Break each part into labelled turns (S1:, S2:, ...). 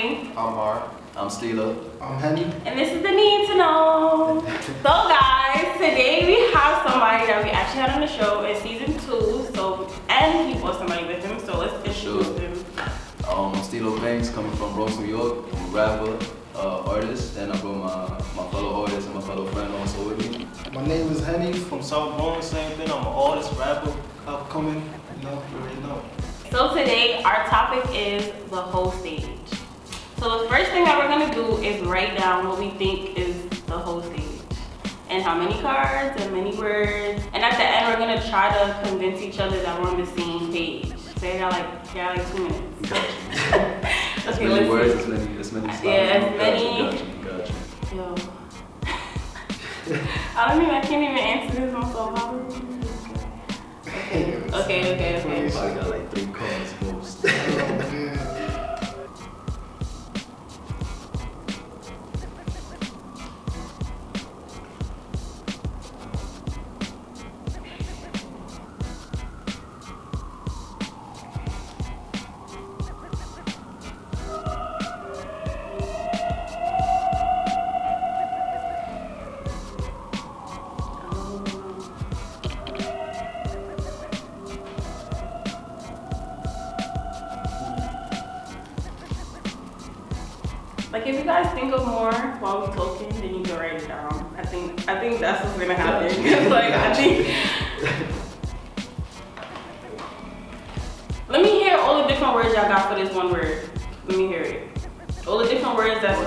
S1: Henny.
S2: I'm Mark.
S3: I'm Steelo.
S4: I'm Henny.
S1: And this is The Need to Know. So guys, today we have somebody that we actually had on the show in season 2. And he brought somebody with him, so let's introduce him.
S3: Steelo Banks, coming from Bronx, New York. I'm a rapper, artist, and I brought my fellow artist and my fellow friend also with me.
S4: My name is Henny from South Bronx, same thing. I'm an artist, rapper, upcoming, you already know.
S1: So today our topic is the whole stage. So the first thing that we're gonna do is write down what we think is the whole stage. And how many cards and many words. And at the end we're gonna try to convince each other that we're on the same page. So you got like 2 minutes.
S3: Gotcha.
S1: Okay,
S3: as many words, as many slides.
S1: Yeah, as many.
S3: Gotcha.
S1: Yo. I can't even answer this on so hard. Okay.
S3: Probably got like 3 cards most.
S1: Like if you guys think of more while we're talking, then you can write it down. I think that's what's gonna happen. Like I think. Let me hear all the different words y'all got for this one word. Let me hear it. All the different words that's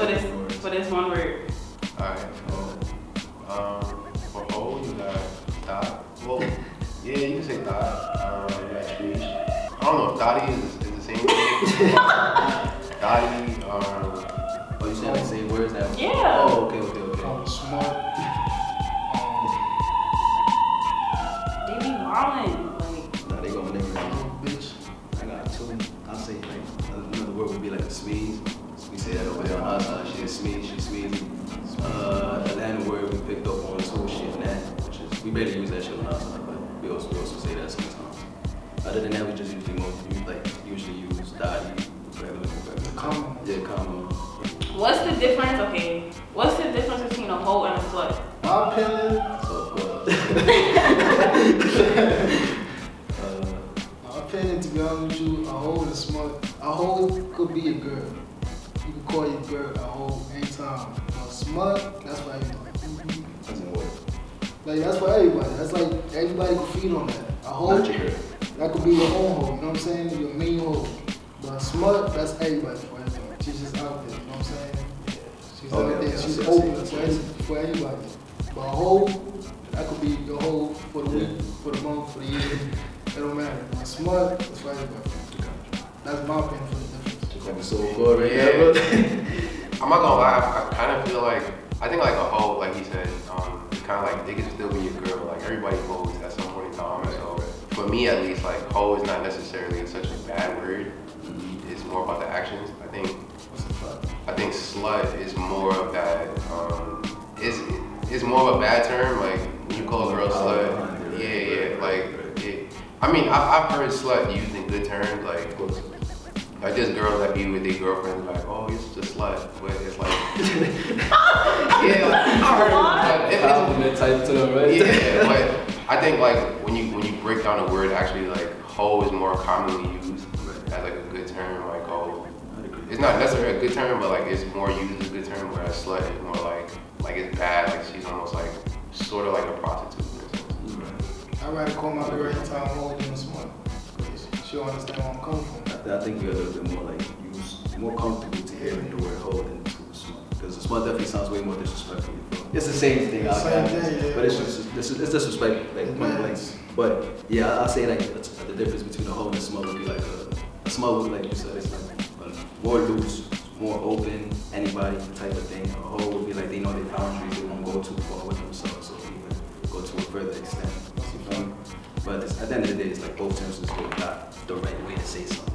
S1: for this one word.
S2: Alright, for whole you got thought. Well, yeah, you can say thought. You got speech. I don't know if thoughty is the same thing. Thoughty,
S3: Oh, you saying like same words now?
S1: Yeah.
S3: Oh, okay.
S4: I'm smart.
S1: They be wildin'. Like,
S3: Nah, they gonna name it.
S4: Bitch.
S3: I got 2. I'll say like another word would be like a smeeze. We say that over there on our side. She a smeeze, she smeezy. Atlanta word we picked up on too, shit that, which is we better use that shit on our side, but we also say that sometimes. Other than that, we just usually use dotty, regular.
S4: Comma.
S3: Yeah, comma.
S1: what's the difference? Okay, what's the difference between a hoe and a slut?
S4: My opinion, to be honest with you, a hoe is smart. A hoe could be a girl. You can call your girl a hoe anytime. But smart, that's for everybody. Like that's for everybody. That's like everybody can feed on that. A hoe, that could be your own hoe. You know what I'm saying? Your main hoe. But smart, that's everybody for everybody. She's just out there. You know what I'm saying? She's out there. She's open for everybody. But a hoe, that could be your hoe for the week, for the month, for the year. It don't matter. But smart, that's for everybody. That's my opinion for the difference.
S3: So good right
S2: yeah.
S3: now,
S2: I'm not gonna lie, I kind of feel like, I think like a hoe, like he said, it's kind of like, they can still be your girl, like everybody hoes at some point in time, so for me at least, like hoe is not necessarily such a bad word, it's more about the actions. I think slut is more of that, it's more of a bad term, like when you call a girl slut, like, I've heard slut used in good terms, like just girls that be with their girlfriends, like, oh, you're just a slut, but it's like, yeah, like, I heard it.
S3: Compliment type to them, right?
S2: Yeah, but I think like when you break down the word, actually like hoe is more commonly used as like a good term, like hoe. It's not necessarily a good term, but like it's more used as a good term, whereas slut is more like it's bad, like she's almost like sort of like a prostitute.
S4: I'd rather call my girl anytime hoe than smart. She'll understand where I'm coming from.
S3: I think you're a little bit more like more comfortable to hearing the word hoe than to smart. Because the smart definitely sounds way more disrespectful. It's the same thing,
S4: yeah.
S3: But it's disrespectful. But yeah, I'll say like the difference between a hoe and a smart would be like a smart would be like you said, it's like more loose, more open, anybody type of thing. A hoe would be like they know their boundaries, they won't go too far with themselves, so even go to a further extent. But at the end of the day, it's like both terms is still not the right way to say something.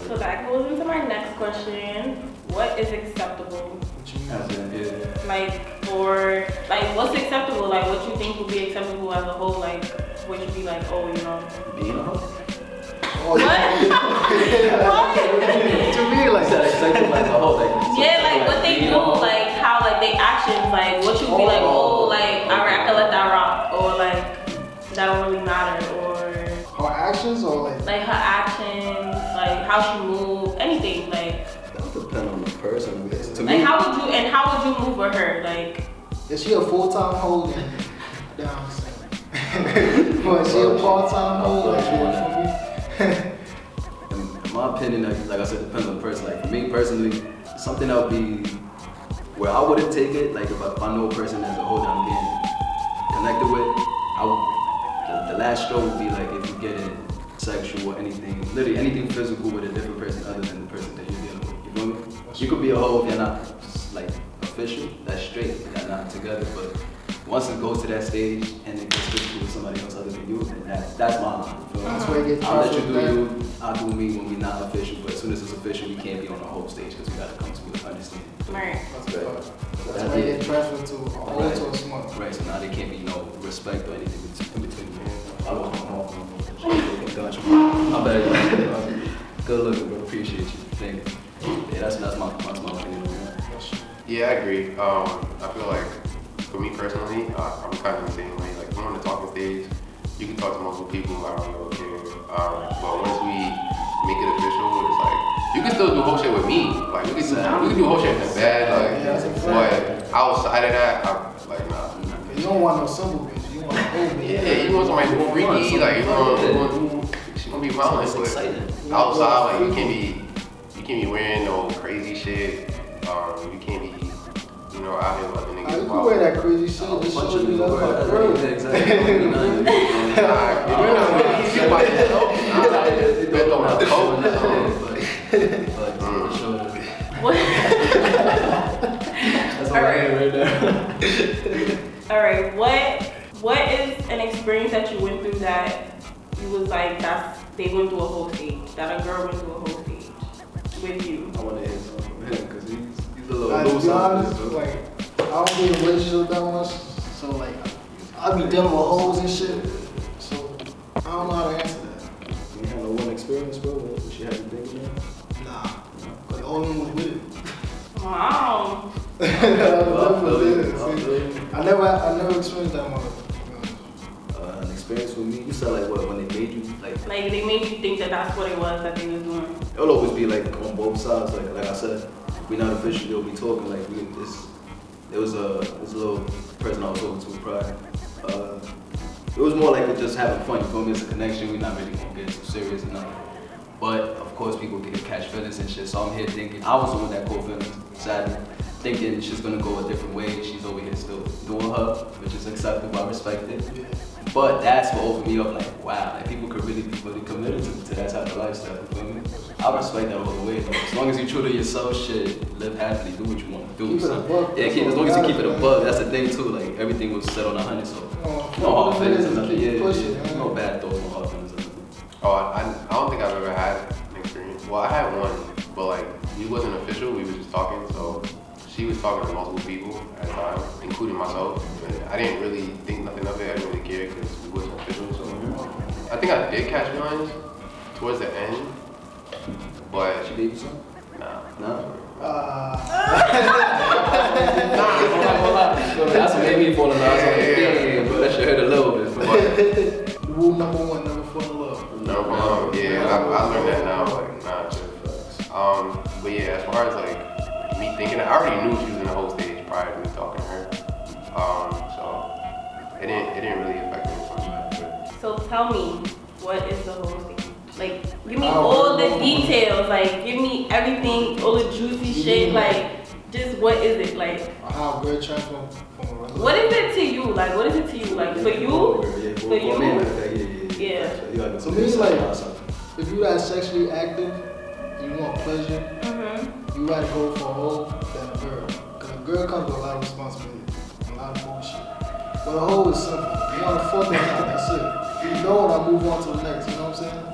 S1: So that goes into my next question. What is acceptable? Like what's acceptable? Like what you think would be acceptable as a whole? Like would you be like, oh, you know?
S3: Being a hoe?
S1: What? What?
S3: To me, like that, acceptable as a hoe. hoe, like.
S1: Yeah, like what they do, like how like they actions, like what you be like, oh, like alright, I can let that rock, or like that don't really matter, or
S4: Her actions or
S1: like her actions, like how she move, anything, like.
S3: That depends on the person. To
S1: Like
S3: me,
S1: how would you move with her, like?
S4: is she a full-time hoe? Then down south. But is she a part-time hoe? Like she work for me?
S3: in my opinion, like I said, depends on the person. Like for me personally, something that would be where I wouldn't take it. Like if I know a person as a hoe that I'm being connected with, the last straw would be like if you get in sexual or anything, literally anything physical with a different person other than the person that you're dealing with. You feel me? You could be a hoe if you're not like official. That's straight. You're not together. But once it goes to that stage and it gets physical with somebody else other than you, then that's my line. You feel me?
S4: That's where it gets
S3: I'll let you do
S4: trust
S3: you. I'll do me when we're not official. But as soon as it's official, we can't be on the whole stage because we gotta come to an understanding.
S1: Right.
S4: That's why you get transferred to a hoe to a smart.
S3: Right. So now there can't be no respect or anything in between. I don't know. My bad. Good looking, bro. Appreciate you. Thank you. Yeah, that's my opinion on that.
S2: Yeah, I agree. I feel like for me personally, I'm kind of the same way. Like I'm on the talking stage, you can talk to multiple people. I don't really care. But once we make it official, it's like you can still do whole shit with me. Like we can do whole shit in the bed. Like, but outside of that, I'm like nah.
S4: You don't want no simple bitch. You want a hoe bitch.
S2: Yeah, you want somebody who's freaky. Like she gonna be violent. But outside, like you can't be wearing no crazy shit. You can't be, you know, out here with other niggas.
S4: You can wear that crazy shit. Just show you love that girl.
S1: Alright, what is an experience that you went through that you was like they went through a whole stage, that a girl went through a whole stage with you?
S3: I want to hear something from him because he's a little
S4: To
S3: loose
S4: be
S3: on
S4: honest,
S3: this.
S4: like I don't be in a relationship that much, so like I be dealing with hoes and shit. So I don't know how to answer that.
S3: You had no one experience, bro? What she had you thinking of?
S4: Nah, like all of them was with it.
S1: Wow.
S4: I never experienced that much.
S3: An experience with me? You said like what, when they made you like
S1: they made you think that that's what it was that they was doing.
S3: it'll always be like on both sides. Like I said, we not official. They'll be talking like there was a little person I was talking to prior. It was more like just having fun. You feel me? It's a connection. We're not really gonna get too serious or nothing. But of course, people can catch feelings and shit. So I'm here thinking I was the one that caught feelings. Sadly, thinking she's gonna go a different way. She's over here still doing her, which is acceptable. I respect it. But that's what opened me up, like, wow, like people could really be fully committed to that type of lifestyle, you feel me? I respect that all the way, though. As long as you're true to yourself, shit, live happily, do what you want to do.
S4: Keep it a buck.
S3: Yeah, as long as you keep it a buck, that's the thing too, like everything was set on 100, so no hard feelings or nothing, no bad thoughts, no hard feelings or nothing.
S2: Oh, I don't think I've ever had an experience. Well, I had one, but like, we wasn't official, we were just talking, so she was talking to multiple people at a time, including myself. And I didn't really think nothing of it. I didn't really care because we wasn't official. So I think I did catch feelings towards the end, but
S3: She gave you some?
S2: nah.
S3: No.
S2: Nah.
S3: That's what made me fall in love. Yeah, bro, that shit hurt a little bit.
S4: The rule number one, never fall in love.
S2: No, yeah, I learned that now. Like, nah. But yeah, as far as like me thinking, I already knew she was in the whole stage prior to me talking to her. So it didn't really affect me so much.
S1: So tell me, what is the whole thing? Like, give me all the details. Like, give me everything, all the juicy shit. Like, just what is it? Like,
S4: How good transfer from a relationship.
S1: what is it to you? Like, what is it to you? Like, for you? For you? Yeah.
S4: To me, like, if you that sexually active, you want pleasure, you gotta go for a hoe than a girl. Cause a girl comes with a lot of responsibility, a lot of bullshit. But a hoe is simple. You wanna fuck her out, that's it. You know it, I move on to the next, you know what I'm saying?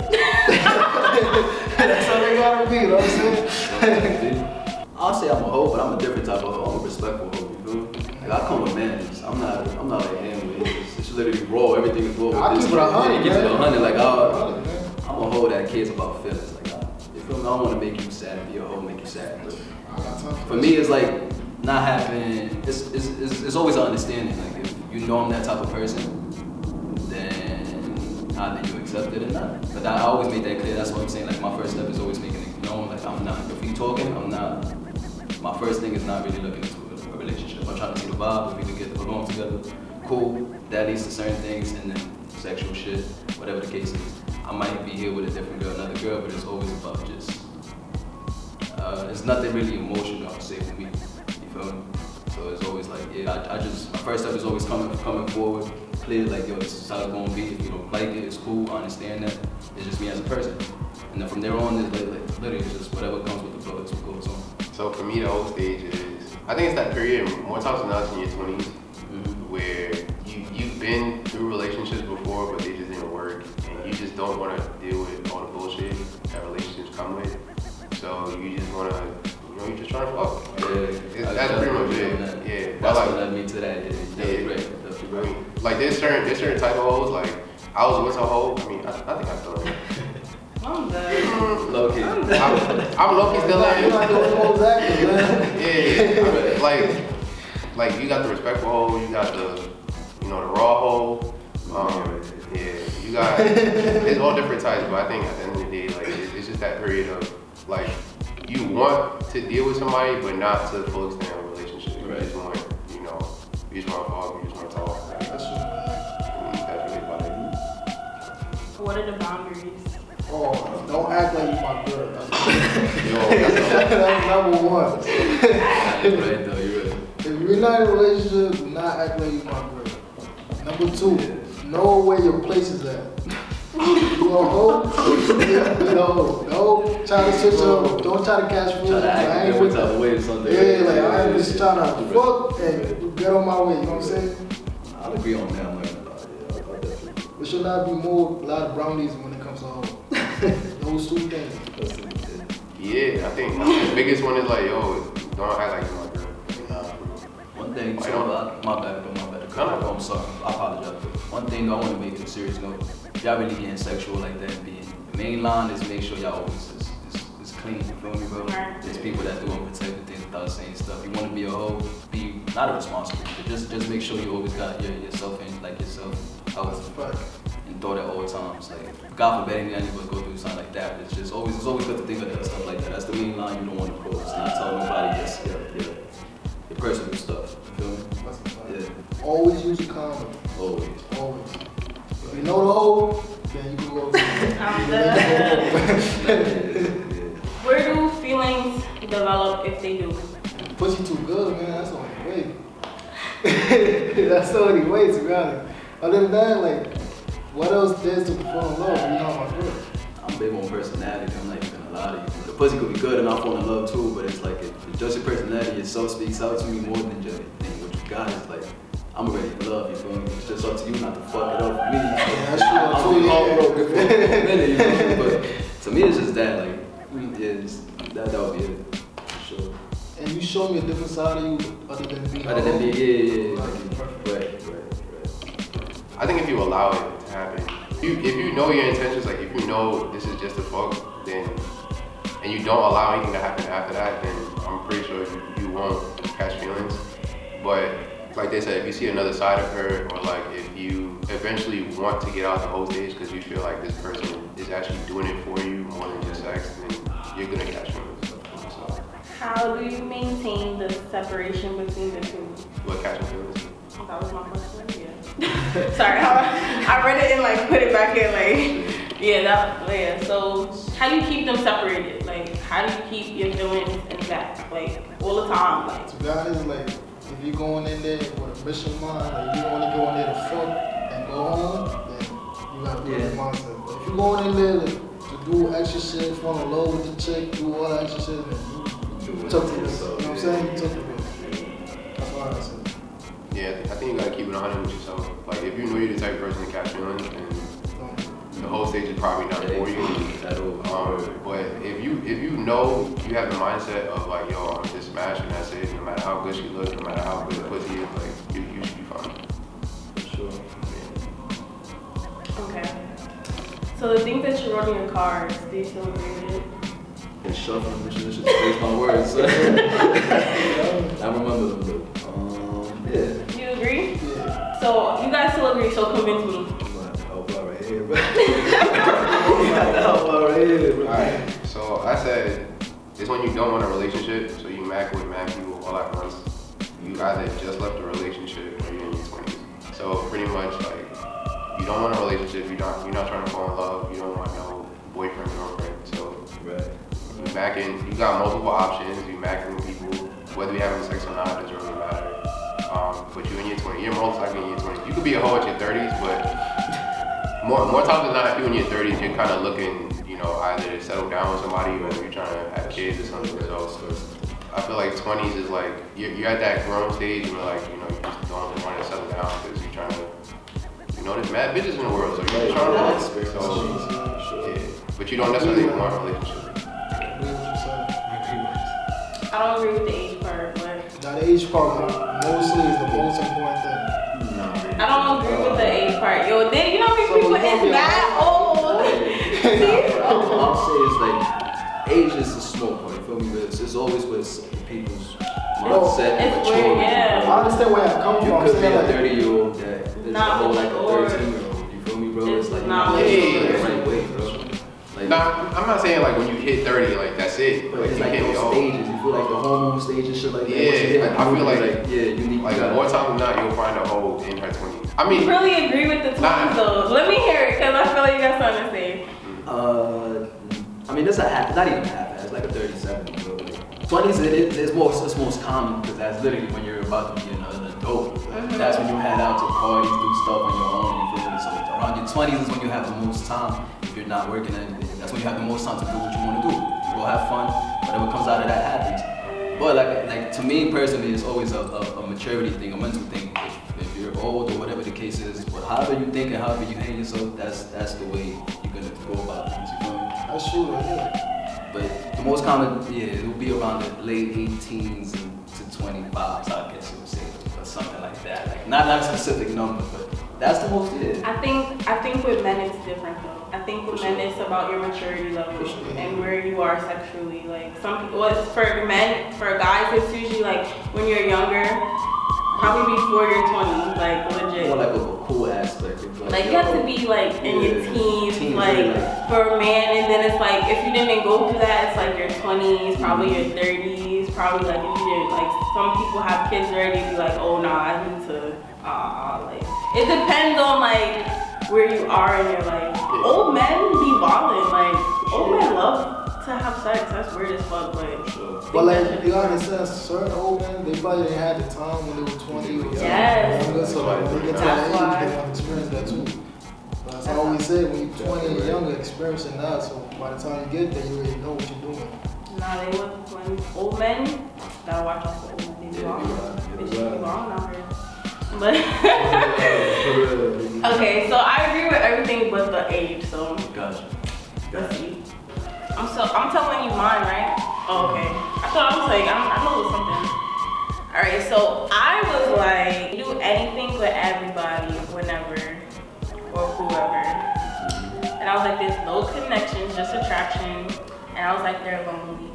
S4: That's how they gotta be, you know what I'm saying?
S3: I'll say I'm a hoe, but I'm a different type of hoe. I'm a respectful hoe, you feel me? Like, I come with manners. I'm not like him. It's literally raw. Everything is raw.
S4: I keep it 100,
S3: It keeps it
S4: man.
S3: 100. Like, I'm
S4: man.
S3: a hoe that cares about feelings. Like, feel me? I don't want to make you sad, be a hoe, make you sad. But
S4: I got time
S3: for me, it's like not having. It's always an understanding. Like if you know I'm that type of person, then either you accept it or not. But I always make that clear. That's what I'm saying. Like my first step is always making it known. Like I'm not. If we talking, I'm not. My first thing is not really looking into a relationship. I'm trying to see the vibe. If we can get along together, cool. That leads to certain things, and then sexual shit, whatever the case is. I might be here with a different girl, another girl, but it's always about just. It's nothing really emotional, I would say, for me. You feel me? So it's always like, yeah, I just, my first step is always coming forward, clear, like, yo, this is how it's gonna be. If you don't like it, it's cool, I understand that. It's just me as a person. And then from there on, it's like literally it's just whatever comes with the flow, that's what goes on.
S2: So for me, the whole stage is, I think it's that period, more times than not in your 20s, where you've been through relationships before, but they just didn't work, and you just don't want to deal with all the bullshit that relationships come with. So you just want to, you're just trying to fuck.
S3: Yeah,
S2: that's pretty much it. Yeah,
S3: that's
S2: like,
S3: what led me to that. Yeah, right.
S2: Like there's certain type of hoes. Like I was with a hoe. I mean, I think I told her.
S1: I'm done.
S3: Low key.
S2: I'm low key still in.
S4: You're not doing the most active, man.
S2: Yeah. Like you got the respectful hoe. You got the the raw hoe. Yeah, you got. It's all different types, but I think at the end of the day, like it's just that period of like you want to deal with somebody, but not to the full extent of a relationship. You just want, you just want to talk, you just want to talk. Like, that's really about it.
S1: What are the boundaries?
S4: Oh, don't act like you my girl.
S2: Yo,
S4: That's number one.
S3: You're right though, you're right.
S4: If you're not in a relationship, do not act like you my girl. Number two, know where your place is at. You a hoe? Don't try to switch up. Don't try to catch feelings.
S3: Try to act different type of way or something.
S4: Yeah, like I ain't just trying to fuck and get on my way. You know what I'm saying?
S3: I'll agree on that. I'm like, yeah, I'll definitely.
S4: There should not be a lot of brownies when it comes to hoe. Those two things.
S2: yeah, I think the biggest one is like, yo, don't act like you're my girl.
S3: One thing, so my bad. I'm sorry, I apologize. One thing I want to make it a serious note. If y'all really getting sexual like that, the main line is make sure y'all always is clean. You feel me, bro? There's people that do unprotected things without saying stuff. You want to be a hoe, be not irresponsible, but just make sure you always got yourself in yourself out and thought at all times. Like God forbid any of us go through something like that. But it's always good to think of that stuff like that. That's the main line you don't want to cross. So you tell nobody your personal stuff. You feel me? Yeah.
S4: Always use a condom.
S3: Always.
S4: If you know the hoe, then you can go.
S1: I'm done. Where do feelings develop if they do?
S4: Pussy too good, man. That's the only way. That's the only way, to be honest. Other than that, like, what else there's to fall in love? You know my girl.
S3: I'm big on personality. I'm not even gonna lie to you. The pussy could be good and I'll fall in love too, but it's like if just your personality itself speaks out to me more than just what you got. It's like I'm already in love. You feel me? It's just up to you not to fuck it up for me.
S4: Yeah, that's true.
S3: I'll be heartbroken for a minute, you know. But to me, it's just that. Like, that would be it. For sure.
S4: And you show me a different side of you other than being.
S3: Yeah. Right.
S2: I think if you allow it to happen, if you know your intentions, like if you know this is just a fuck, then and you don't allow anything to happen after that, then I'm pretty sure you won't catch feelings. But like they said, if you see another side of her, or like if you eventually want to get out the whole stage because you feel like this person is actually doing it for you more than just sex, then you're gonna catch feelings. So,
S1: How do you maintain the separation between the two?
S2: what catching feelings?
S1: That was my question. Yeah. Sorry, I read it and like put it back in like yeah. So how do you keep them separated? Like how do you keep your feelings intact? Like all the time. Like
S4: To be honest, like if you're going in there with a mission mind, like you don't want to go in there to fuck and go home, then you gotta put the mindset. But if you're going in there to do extra shit, fall in love with the chick, do all that extra shit, then you took the risk. You know what I'm saying? You took the risk. That's why I said.
S2: Yeah, I think you gotta keep it 100 with yourself. Like if you know you're the type of person to catch feelings, then the whole stage is probably not for you. But if you know you have the mindset of like, yo, I'm just smashing, that's it. No matter how good she looks, no matter how good the pussy is, like you should be fine.
S3: For sure.
S1: okay. So the things that you wrote in your cards, do you still agree with it?
S3: and shuffling, which is just my words. I remember them though. Yeah.
S1: You agree?
S4: Yeah.
S1: So you guys still agree? So convince me.
S3: Help out right here, bro. Help out right here, bro.
S2: Alright, so I said it's when you don't want a relationship, so you mac with mad people all at once. You either just left a relationship or you're in your 20s. So pretty much like you don't want a relationship, you're not trying to fall in love, you don't want no boyfriend, girlfriend. So
S3: Right.
S2: you macking, you got multiple options, you macking with people, whether you're having sex or not, it doesn't really matter. But you're in your 20s, you're most likely in your 20s. You could be a hoe at your 30s, but more times than not, if you're in your 30s, you're kind of looking, you know, either to settle down with somebody or you're trying to have kids or something. So I feel like 20s is like, you're at that grown stage where like, you know, you just don't want to settle down because you're trying to, you know, there's mad bitches in the world, so you're trying to love. So, yeah. But you don't necessarily want a relationship.
S1: I don't agree with the age part, but
S4: Now the age part mostly is the most important thing.
S1: I don't agree with the age part. Yo, then you know how many people is that old?
S3: I'll say it's like age is a small part. You feel me? But it's always with people's mindset and
S1: It's weird,
S3: maturity.
S1: yeah.
S4: I understand where I come
S3: You
S4: from.
S3: could be
S4: saying
S3: a
S4: like,
S3: 30-year-old that is a
S1: Not
S3: whole like a
S1: mature.
S3: 13-year-old. You feel me, bro?
S1: It's
S3: It's like
S1: not
S3: you
S2: mature.
S3: know, the right way, bro. Like,
S2: Nah, I'm not saying like when you hit 30, like that's it.
S3: but
S2: Like
S3: it's
S2: you
S3: like
S2: can't be
S3: those
S2: old.
S3: stages. You feel like the hormone stage and shit like that.
S2: Yeah,
S3: Once you hit
S2: I feel like-
S3: yeah, you need
S2: Like more times than not, you'll find a hoe in her 20s. I
S1: You
S2: mean,
S1: really agree with the 20s
S2: Nah.
S1: though? Let me hear it, because I feel like you got something to say.
S3: I mean, it's a half, not even a half. It's like a 37. You know, like 20s, it's most common because that's literally when you're about to be an adult. That's when you head out to parties, do stuff on your own. You feel me? So around your 20s is when you have the most time. If you're not working anything, that's when you have the most time to do what you want to do. You go have fun. Whatever comes out of that happens. But like to me personally, it's always a maturity thing, a mental thing. If you're old or whatever the case is, but however you think and however you handle yourself, that's the way you're gonna go about things. You feel me?
S4: that's true, yeah.
S3: But the most common, yeah, it will be around the late 18s to 25s, I guess you would say, or something like that. Like not a specific number, but that's the most, yeah.
S1: I think with men it's different though. I think with men it's about your maturity level and where you are sexually. Like some people, well, it's for men, for guys it's usually like when you're younger, probably before you're 20, like legit.
S3: More like a cool aspect.
S1: Like you have to be like in your teens, like
S3: yeah.
S1: for a man, and then it's like if you didn't go through that, it's like your 20s, probably your 30s, probably like if you didn't, like some people have kids already, be like, oh nah, I need to, like it depends on like where you are in your life. Old men be ballin', like old men love to have sex. That's weird as fuck, but
S4: But like, to be honest, certain old men, they probably didn't have the time when they were 20 or
S1: Yes.
S4: younger, so like, when they get to
S1: That's
S4: that
S1: why.
S4: age, they want to experience that too. But as I always say, when you're 20 and younger, experiencing that, so by the time you get there, you already know what you're doing.
S1: nah, they would when old men gotta watch out for old men. They be wrong. They should be wrong out here. But okay, so I agree with everything but the age. So
S3: Gotcha.
S1: let's see. I'm telling you mine, right? Oh, okay. I thought I was like I know it was something. All right, so I was like do anything with everybody, whenever or whoever, and I was like there's no connections, just attraction, and I was like they're lonely.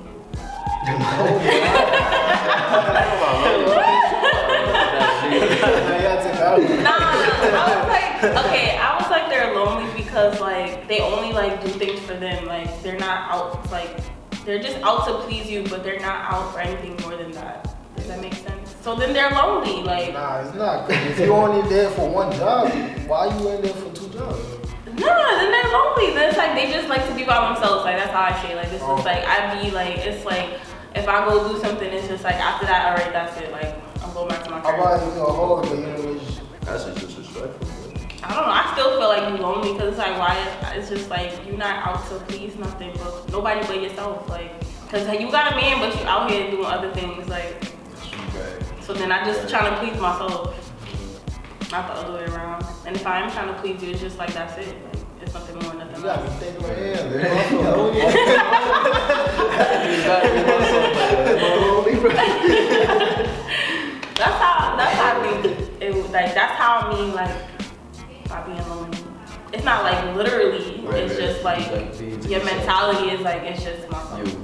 S1: I was like they're lonely because like they only like do things for them, like they're not out, like they're just out to please you, but they're not out for anything more than that. Does that make sense? So then they're lonely, like
S4: Nah, it's not. 'Cause if you're only there for one job, why are you in there for two jobs?
S1: no, then they're lonely. Then it's like they just like to be by themselves. Like that's how I feel. Like this is like I be like it's like if I go do something, it's just like after that, alright, that's it. Like I'm going back to my
S4: How
S1: crib.
S4: about you know, hold, but you're in a relationship?
S3: That's just disrespectful.
S1: I don't know. I still feel like you're lonely because it's like why? It's just like you're not out to please nothing, but nobody but yourself. Like because you got a man, but you out here doing other things. Like so then I just trying to please myself, not the other way around. And if I am trying to please you, it's just like that's it. Like it's nothing more, nothing
S4: You gotta
S1: less.
S4: be thinking right here.
S1: That's how I think it would, like that's how I mean like by being lonely. It's not like literally. It's just like your mentality is like it's just myself.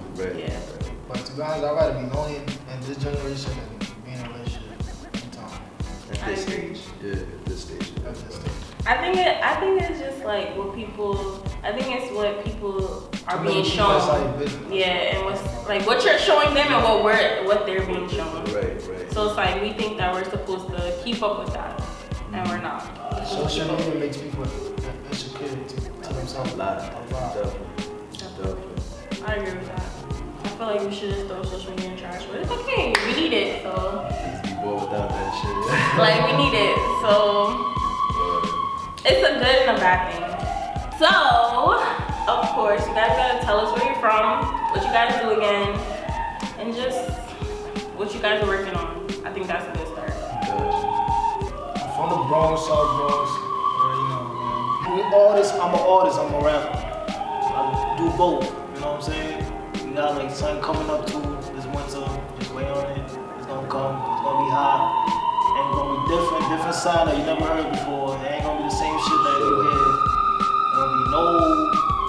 S4: be honest, I'd rather be lonely in this generation than be in a relationship in time.
S3: At this stage. Yeah, at this stage.
S4: At this stage.
S1: I think it's just like what people. I think it's what people are being
S4: That's
S1: shown.
S4: how you business.
S1: Yeah, and what's like what you're showing them and what they're being shown.
S3: Right.
S1: So it's like we think that we're supposed to keep up with that, and we're not.
S4: Social media makes people insecure to themselves.
S3: A lot.
S1: Definitely. I agree with that. I feel like we should just throw social media in trash, but it's okay. We need it, so.
S3: Be bored without that shit.
S1: Like we need it, so. It's a good and a bad thing. So, of course, you guys gotta tell us where you're from, what you guys do again, and just what you guys are working on. I think that's a good start.
S4: I'm from the Bronx, South Bronx. You know, man. I'm an artist, I'm a rapper. I do both, you know what I'm saying? We got like something coming up too this winter. Just wait on it. It's gonna come. It's gonna be hot. Ain't gonna be different sound that you never heard before. It ain't gonna be the same shit that you hear.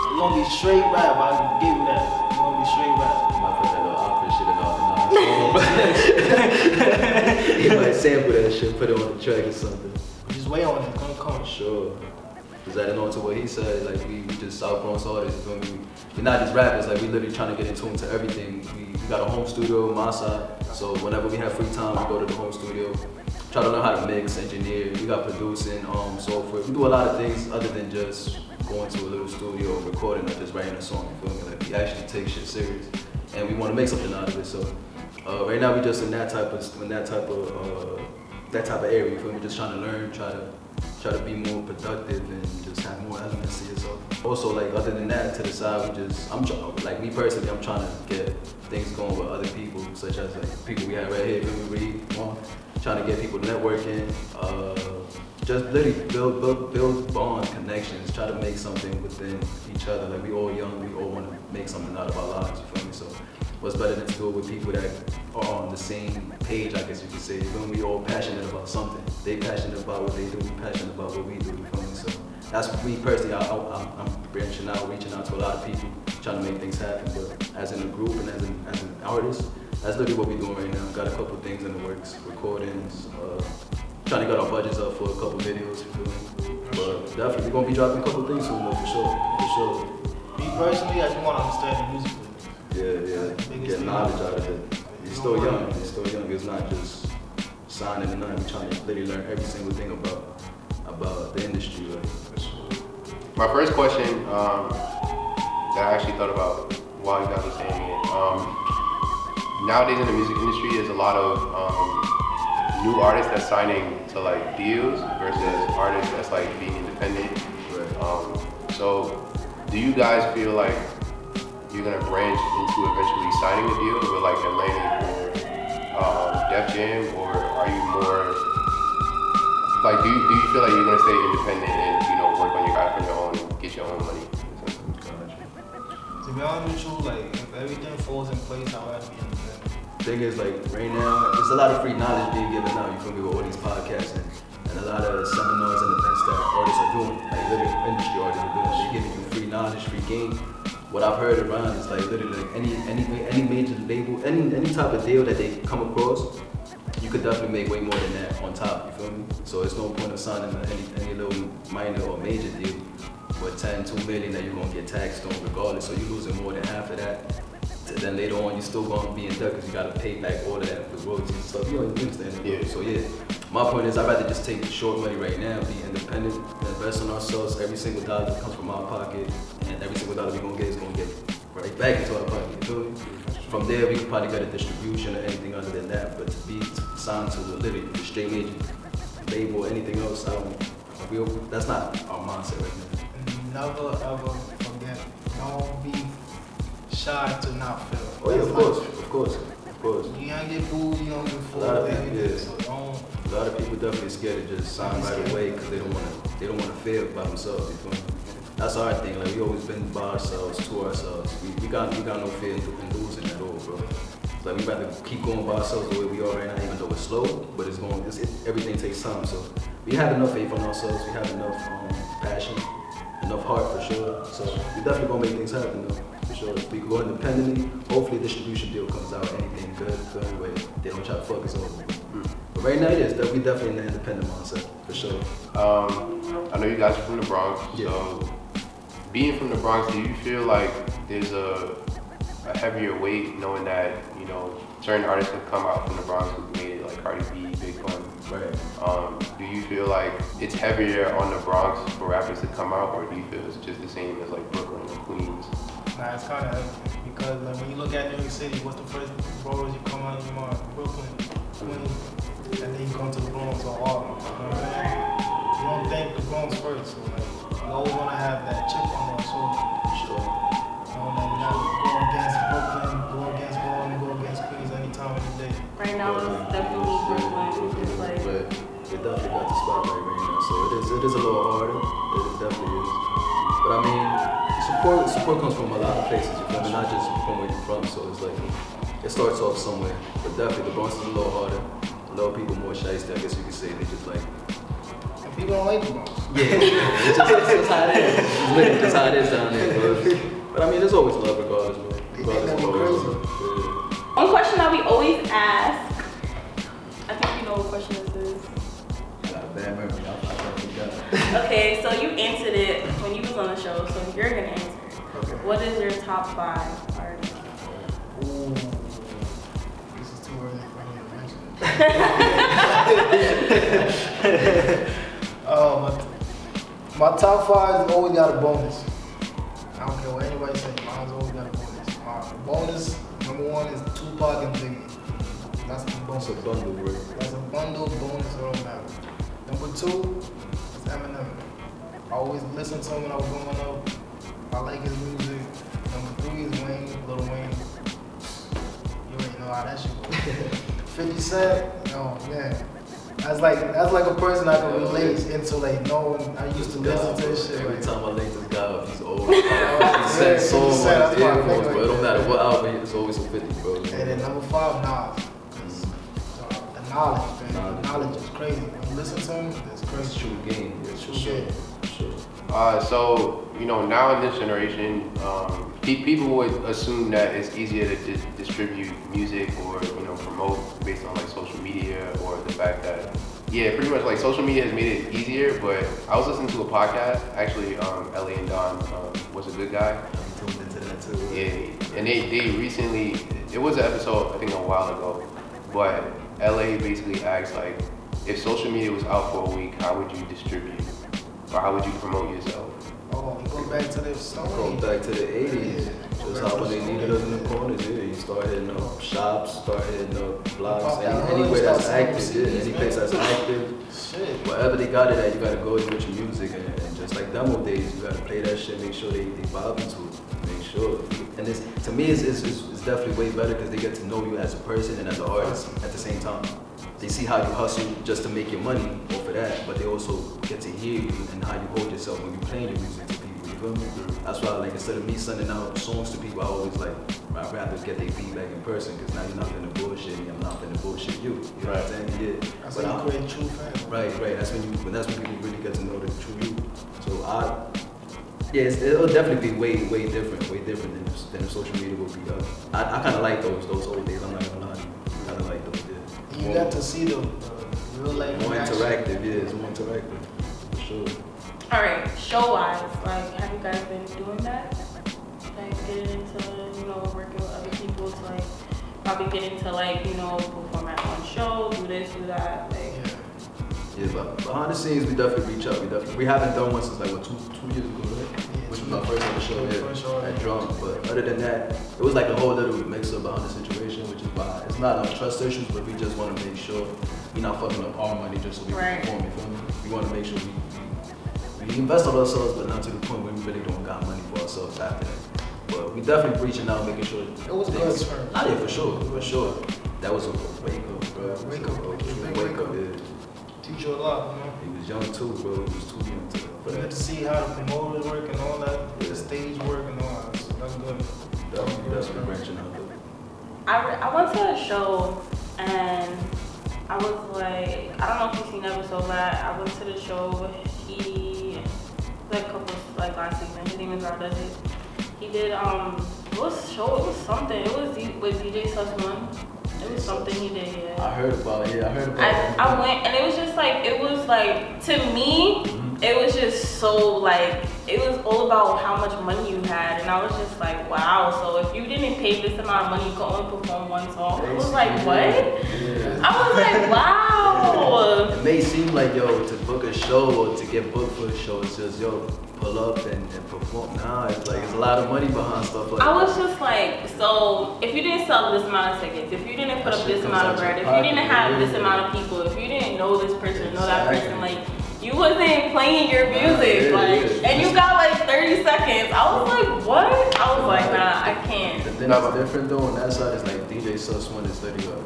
S4: It's gonna be straight rap. I give you that. It's gonna be straight rap.
S3: You might put that little opera shit in all. You might sample that shit, put it on the track or something.
S4: Just wait on it. It's gonna come.
S3: Sure. Just adding on to what he said, like we just South Bronx artists, you feel me? We're not just rappers, like we literally trying to get in tune to everything. We got a home studio on my side, so whenever we have free time, we go to the home studio. Try to learn how to mix, engineer. We got producing, so forth. We do a lot of things other than just going to a little studio, recording, or just writing a song. You feel me? Like we actually take shit serious, and we want to make something out of it. So right now we just in that type of area. You feel me? Just trying to learn, try to be more productive and just have more elements to yourself. Also, like other than that, to the side, like me personally, I'm trying to get things going with other people, such as like people we have right here, trying to get people networking, just literally build bond connections, try to make something within each other. Like we all young, we all want to make something out of our lives, you feel me? So what's better than to do it with people that are on the same page, I guess you could say. You feel me? We all passionate about something. They passionate about what they do, we passionate about what we do, you feel me? So that's me personally, I'm branching out, reaching out to a lot of people, trying to make things happen. But as in a group and as an artist, that's literally what we're doing right now. Got a couple things in the works, recordings, trying to get our budgets up for a couple videos, you feel me? But definitely, we're gonna be dropping a couple things soon though, for sure.
S4: Me personally, I just want to understand the music.
S3: Yeah. Get knowledge out of it. You're still young. It's not just signing and nothing. We're trying to literally learn every single thing about the industry. Like.
S2: My first question that I actually thought about while you guys were saying it. Nowadays in the music industry, there's a lot of new artists that's signing to like deals versus artists that's like being independent.
S3: Right.
S2: So, do you guys feel like you're gonna branch into eventually signing a deal with like Atlantic or Def Jam, or are you more like do you feel like you're gonna stay independent and work on your guys on your own and get your own money?
S4: To be honest with you, like if everything falls in place, I'll have to be independent.
S3: Thing is, like right now, there's a lot of free knowledge being given out. You feel me? With all these podcasts and a lot of seminars and events that artists are doing, like literally industry artists are doing. They're giving you free knowledge, free game. What I've heard around is like literally like any major label, any type of deal that they come across, you could definitely make way more than that on top. You feel me? So it's no point of signing any little minor or major deal with 2 million that you're gonna get taxed on regardless. So you're losing more than half of that. Then later on, you're still gonna be in debt because you gotta pay back all of that with royalties and stuff. You understand it?
S2: Yeah.
S3: So yeah, my point is I'd rather just take the short money right now, be independent, invest in ourselves. Every single dollar that comes from our pocket, and every single dollar we're gonna get is gonna get right back into our pocket. You feel me? From there, we could probably get a distribution or anything other than that. But to be signed to literally a straight major label or anything else, that's not our mindset right now.
S4: Never ever forget. Don't be shy to not feel.
S3: Oh yeah, of course.
S4: You don't get booed, you don't get
S3: A lot of
S4: fooled.
S3: people, yeah. A lot of people definitely scared to just sign right away because they don't want to fail by themselves. You feel me? That's our thing. Like we always been by ourselves, to ourselves. We got no fear in losing at all, bro. It's like we rather keep going by ourselves the way we are right now, even though it's slow, but everything takes time. So we have enough faith in ourselves. We have enough passion, enough heart for sure. So we definitely gonna make things happen though. For sure. If we go independently, hopefully distribution deal comes out, anything good, where they don't try to fuck us over. But right now it is, we definitely in the independent mindset, for sure.
S2: I know you guys are from the Bronx, so being from the Bronx, do you feel like there's a heavier weight knowing that, you know, certain artists have come out from the Bronx who've made it, like Cardi B, Big Pun?
S3: Right.
S2: Do you feel like it's heavier on the Bronx for rappers to come out, or do you feel it's just the same as like Brooklyn or Queens?
S5: Nah, it's kind of heavy because like when you look at New York City, what's the first boroughs you come out of your mind? Brooklyn, Queens, and then you come to the Bronx or Harlem. You know what I'm saying? You don't think the Bronx first, so like you always want to have that chip on their shoulder.
S3: Sure.
S5: You know, like not go against Brooklyn, go against Harlem, go against Queens any time of the day.
S1: Right now it's definitely Brooklyn. It's like
S3: But it definitely got the spotlight right now, so it is a little harder. It definitely is. But I mean, support comes from a lot of places, you feel me? Not just from where you're from, so it's like, it starts off somewhere. But definitely the Bronx is a little harder. A little people more shiesty, I guess you could say. They just like,
S5: And people don't like the Bronx.
S3: it's just how it is. It's literally just how it is down there, bro. But I mean, there's always love regardless, bro. Regardless of always love. Yeah.
S1: one question that we always ask. I think you know what question this is.
S3: I got a bad memory. I forgot it.
S1: Okay, so you answered it when you was on the show, so you're gonna answer it.
S3: Okay.
S1: What is your top 5 artists?
S5: Ooh, this is too early for me to mention. My top 5 always got a bonus. I don't care what anybody says, mine's always got a bonus. My bonus, number 1 is Tupac and Biggie. That's the bonus.
S3: That's a bundle, bro.
S5: That's a bundle bonus, it don't matter. Number 2 is Eminem. I always listened to him when I was growing up. I like his music. Number 3 is Wayne, Lil Wayne. You already know how that shit goes. 50 Cent, oh man. That's like a person I can relate into, like knowing I used to listen to this shit.
S3: Every
S5: Like,
S3: time I link this guy up, he's always 50 Cent song on his earphones, bro. It don't matter what album, it's always a 50, bro.
S5: and then number 5, Nas. 'Cause, the knowledge, man. The knowledge is crazy. When you listen to him, it's
S3: It's
S5: crazy.
S3: true game, yeah, for
S5: True
S3: sure.
S5: game.
S3: For sure.
S2: So, you know, now in this generation, people would assume that it's easier to distribute music or, you know, promote based on like social media, or the fact that, yeah, pretty much like social media has made it easier. But I was listening to a podcast, actually, LA and Don was a good guy.
S3: I'm tuned into that too.
S2: Yeah, and they recently, it was an episode I think a while ago, but LA basically asked like, if social media was out for a week, how would you distribute, or how would you promote yourself?
S5: Oh, you go back to the
S3: Going
S5: Stone
S3: back to the 80s, just how when they needed us in the corners, yeah, you start hitting up shops, start hitting up blogs, anywhere that's active, yeah, any place that's active,
S5: Shit.
S3: wherever they got it at, you gotta go with your music, and just like demo days, you gotta play that shit, make sure they vibe into it, make sure. And it's, to me, it's definitely way better because they get to know you as a person and as an artist at the same time. They see how you hustle just to make your money off of that, but they also get to hear you and how you hold yourself when you're playing your music to people, you feel me? That's why, like, instead of me sending out songs to people, I always like, I'd rather get their feedback in person, because now you're not finna bullshit me, I'm not finna bullshit you. You know what I'm saying? Yeah.
S5: That's
S3: But
S5: how you create true fans.
S3: Right. That's when people really get to know the true you. So it'll definitely be way different than the social media will be. I kind of like those old days. I'm not gonna lie to you. I kind of like those. Yeah.
S5: You got to see the real life.
S3: More
S5: reaction.
S3: interactive. Yeah, it's more interactive for sure.
S1: All right, show-wise, like, have you guys been doing that? Like, getting into, you know, working with other people to, like, probably get into, like, you know, perform at one show, do this, do that, like.
S3: Yeah, but behind the scenes, we definitely reach out. We haven't done one since like what, two years ago, right?
S5: Yeah,
S3: Which was my first ever show,
S5: First show,
S3: at Drum. But other than that, it was like a whole little mix-up behind the situation, which is why it's not trust issues, but we just want to make sure we're not fucking up our money just so we
S1: Right.
S3: can perform. You feel me? We want to make sure we invest on ourselves, but not to the point where we really don't got money for ourselves after that. But we definitely reaching out, making sure
S5: It was good experience.
S3: Ah, yeah, for sure. That was a wake up, bro.
S5: Wake up,
S3: It was a
S5: big
S3: wake
S5: wake
S3: up.
S5: up.
S3: Yeah.
S5: Teach you a lot, you know.
S3: He was young too, bro. He was too young to.
S5: But you get to see how the promoters work and all that, the stage work and all that. So that's good.
S3: That's what branching out there.
S1: I went to a show and I was like, I don't know if you've seen the episode, but I went to the show. He, like a couple, like last season, his name is Does It. He did It was show. It was something. It was with DJ Sussman. It was something he did. Yeah.
S3: I heard about it.
S1: I went and it was just like to me. It was just so like, it was all about how much money you had, and I was just like, wow. So if you didn't pay this amount of money, you could only perform one song. I was like, what?
S3: Yeah.
S1: I was like, wow.
S3: It may seem like, yo, to book a show or to get booked for a show, it's just, yo, pull up and perform. Nah, it's like, it's a lot of money behind stuff like that.
S1: I was just like, so if you didn't sell this amount of tickets, if you didn't put up this amount of bread, if you didn't have this amount of people, if you didn't know this person, know that person, like, you wasn't playing your music, and you got like 30 seconds. I was like, what? I was like, nah, I can't.
S3: The thing that's different though on that side is like DJ Sus One is literally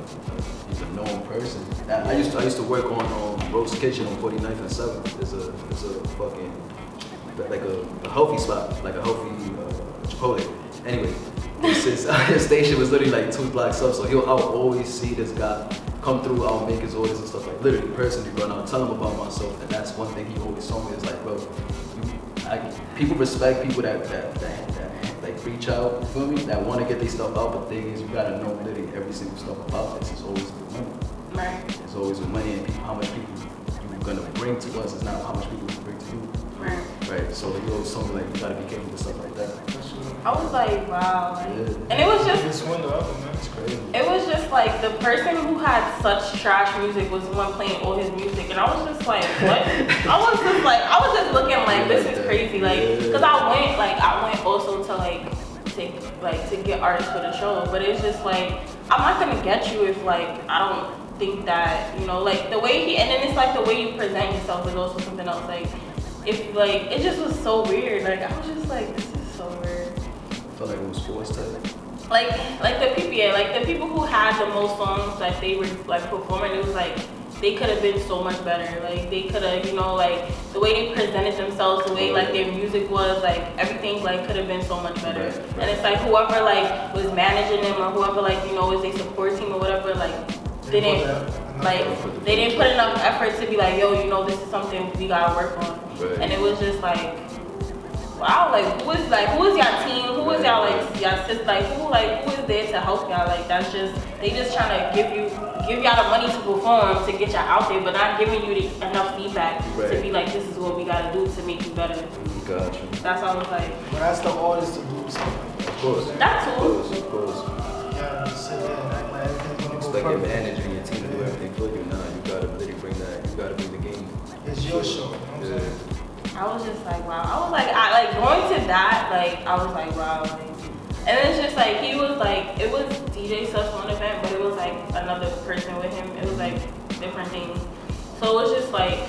S3: he's a known person. I used to work on Roast Kitchen on 49th and 7th. There's a fucking like a healthy spot, like a healthy Chipotle. Anyway, his station was literally like 2 blocks up, so I would always see this guy come through, I'll make his orders and stuff, like literally personally, bro, and I'll tell him about myself, and that's one thing he always told me, is like, bro, people respect people that like reach out, you feel me, that want to get these stuff out, but the thing is, you gotta know literally every single stuff about this is always with money.
S1: Right.
S3: It's always with money, and how much people you're gonna bring to us is not how much people you bring to you.
S1: Right.
S3: Right, so he always told me, like, you gotta be careful with stuff like that.
S1: I was like, wow. Like,
S3: Yeah.
S1: and it was just,
S5: This window up, man.
S3: It's crazy.
S1: it was just like the person who had such trash music was the one playing all his music, and I was just like, what? I was just looking like, this is crazy, like, cause I went also to get artists for the show, but it's just like, I'm not gonna get you if like I don't think that, you know, like the way and then it's like the way you present yourself is also something else. Like, if like it just was so weird. Like I was just like, this is so weird.
S3: I felt like it was forced to.
S1: Like the people who had the most songs that they were like performing, it was like they could have been so much better. Like they could have, you know, like the way they presented themselves, the way like their music was, like everything like could have been so much better.
S3: Right.
S1: And it's like whoever like was managing them or whoever like, you know, is a support team or whatever, like they didn't put enough effort to be like, yo, you know, this is something we gotta work on.
S3: Right.
S1: And it was just like, wow, like who is your team? Who is y'all like your sister? Who is there to help y'all? Like that's just, they just trying to give y'all the money to perform to get y'all out there, but not giving you enough feedback to be like, this is what we gotta do to make you better.
S3: Gotcha.
S1: That's all I was like.
S5: But that's the artist to do something.
S3: Of course.
S1: That too.
S3: Of course.
S5: Yeah, just sit there and act like everything's gonna go
S3: Expect your
S5: perfect.
S3: manager and your team to do everything for you. Nah, you gotta really bring the game.
S5: It's your show, you know what I'm saying?
S1: I was just like, wow. I was like, going to that, like, I was like, wow. Like, and it's just like, he was like, it was DJ Sus One event, but it was like another person with him. It was like different things. So it was just like,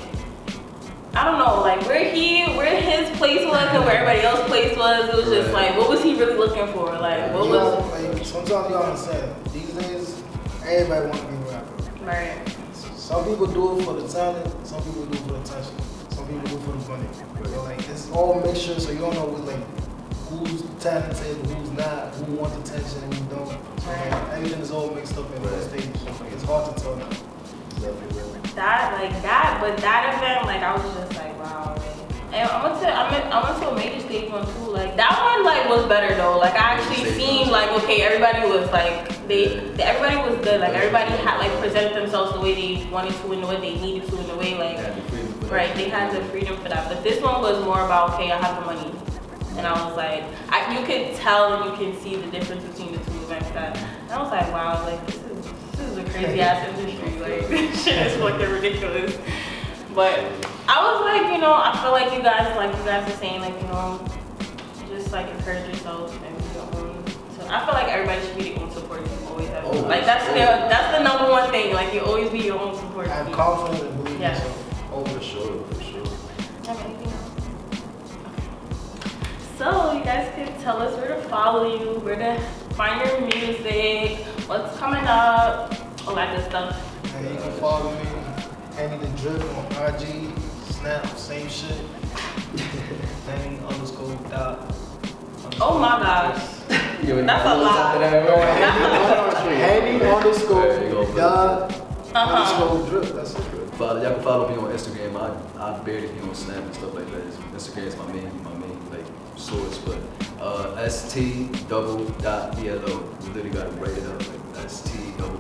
S1: I don't know, like where his place was and where everybody else's place was. It was just like, what was he really looking for? Like, what was?
S5: Like, sometimes you don't understand. These days, everybody want to be a rapper.
S1: Right.
S5: Some people do it for the talent. Some people do it for the attention. Some people do it for the money. So like, it's all mixture, so you don't know what, like who's talented, who's not, who wants attention, and who don't. So like, everything is all mixed up in one stage. So like, it's hard to tell now.
S1: But that event, like I was just like, wow. Like, and I went to a major stage one too. Like that one, like was better though. Like I actually seen like, okay, everybody was like, everybody was good. Like everybody had like presented themselves the way they wanted to and the way they needed to, in the way like, right, they had the freedom for that. But this one was more about, okay, I have the money. And I was like, you could tell and you can see the difference between the two events. And I was like, wow, like this is a crazy ass industry. Like this shit is fucking ridiculous. But I was like, you know, I feel like you guys are saying, like, you know, just like encourage yourself and be your own. So I feel like everybody should be their own support team. Always have. Like that's the number one thing. Like you always be your own support team.
S5: Have confidence and believe in
S1: Yes.
S5: yourself.
S3: Oh, for sure.
S1: Have anything else? So you guys can tell us where to follow you, where to find your music, what's coming up, all that good stuff.
S5: And you can follow me, Henny the Drip on IG, Snap, same shit. Henny _ dot.
S1: Oh my gosh. That's a lot.
S5: Henny _ dot. Drip. That's it.
S3: Y'all can follow me on Instagram. I barely be on Snap and stuff like that. Instagram is my main like source, but st.elo. We literally gotta write it out like st.elo.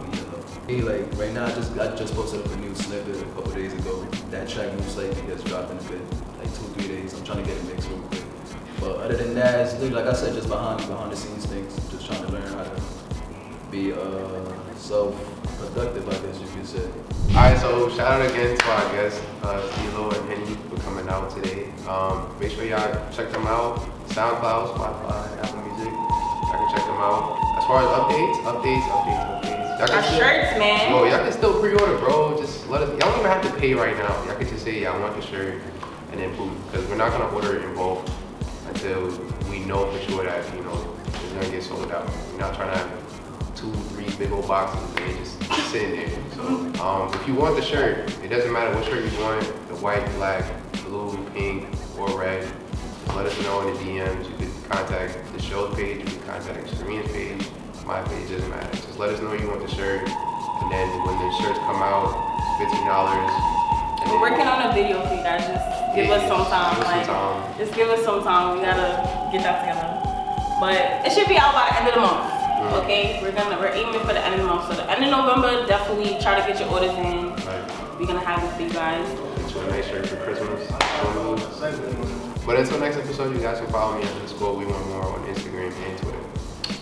S3: Hey, like right now, I just posted up a new snippet a couple days ago. That track most likely gets dropped in a bit, like 2-3 days. I'm trying to get it mixed real quick. But other than that, it's literally, like I said, just behind the scenes things. Just trying to learn how to be self-productive, I guess you could say.
S2: Alright, so shout out again to our guests, Steelo and Henny, for coming out today. Make sure y'all check them out. SoundCloud, Spotify, Apple Music. Y'all can check them out. As far as updates. Y'all
S1: Our
S2: can
S1: shirts, man.
S2: Yo, y'all can still pre-order, bro. Just let us. Y'all don't even have to pay right now. Y'all can just say, yeah, I want the shirt, and then boom. Because we're not gonna order it in bulk until we know for sure that it's gonna get sold out. We're not trying to have 2-3 big old boxes and they just sitting there. So if you want the shirt, it doesn't matter what shirt you want, the white, black, blue, pink, or red. Let us know in the DMs. You can contact the show's page, you can contact Serena's page, my page, doesn't matter. Just let us know you want the shirt, and then when the shirts come out, it's $15.
S1: We're working on a video for you guys. Just give us some time. Just give us some time. We gotta get that together. But it should be out by the end of the month. Okay, we're aiming for the end of the month. So the end of November, definitely try to get your orders in.
S2: Right.
S1: We're gonna have it for you guys.
S2: Get you a nice shirt for Christmas. But until next episode, you guys can follow me at _we1more on Instagram and Twitter.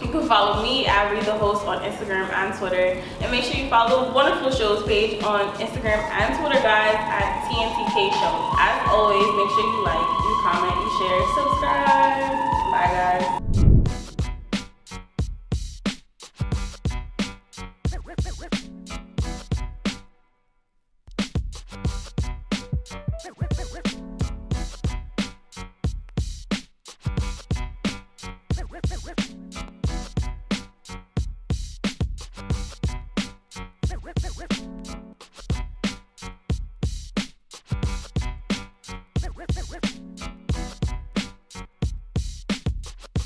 S1: You can follow me at Read the Host on Instagram and Twitter. And make sure you follow Wonderful Show's page on Instagram and Twitter, guys, at TNTK Show. As always, make sure you like, you comment, you share, subscribe. Bye, guys.